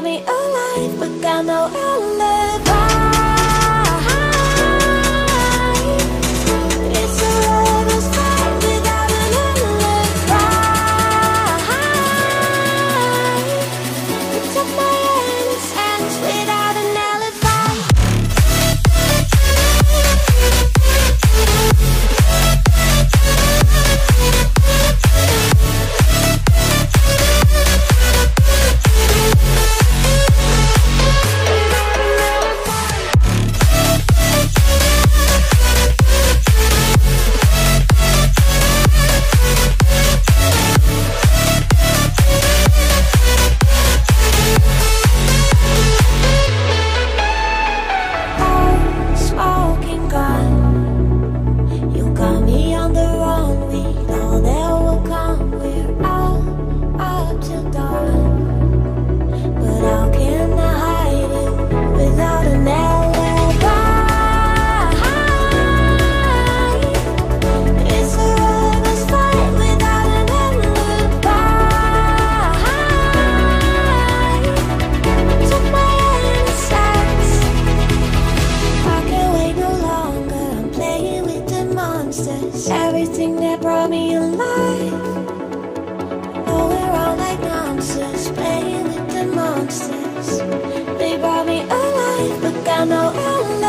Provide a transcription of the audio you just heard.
brought me alive, but got no alibi. It's a lover's fight without an alibi. You took my innocence without an alibi. Everything that brought me alive. Oh, we're all like monsters, playing with the monsters. They brought me alive, but got no alive.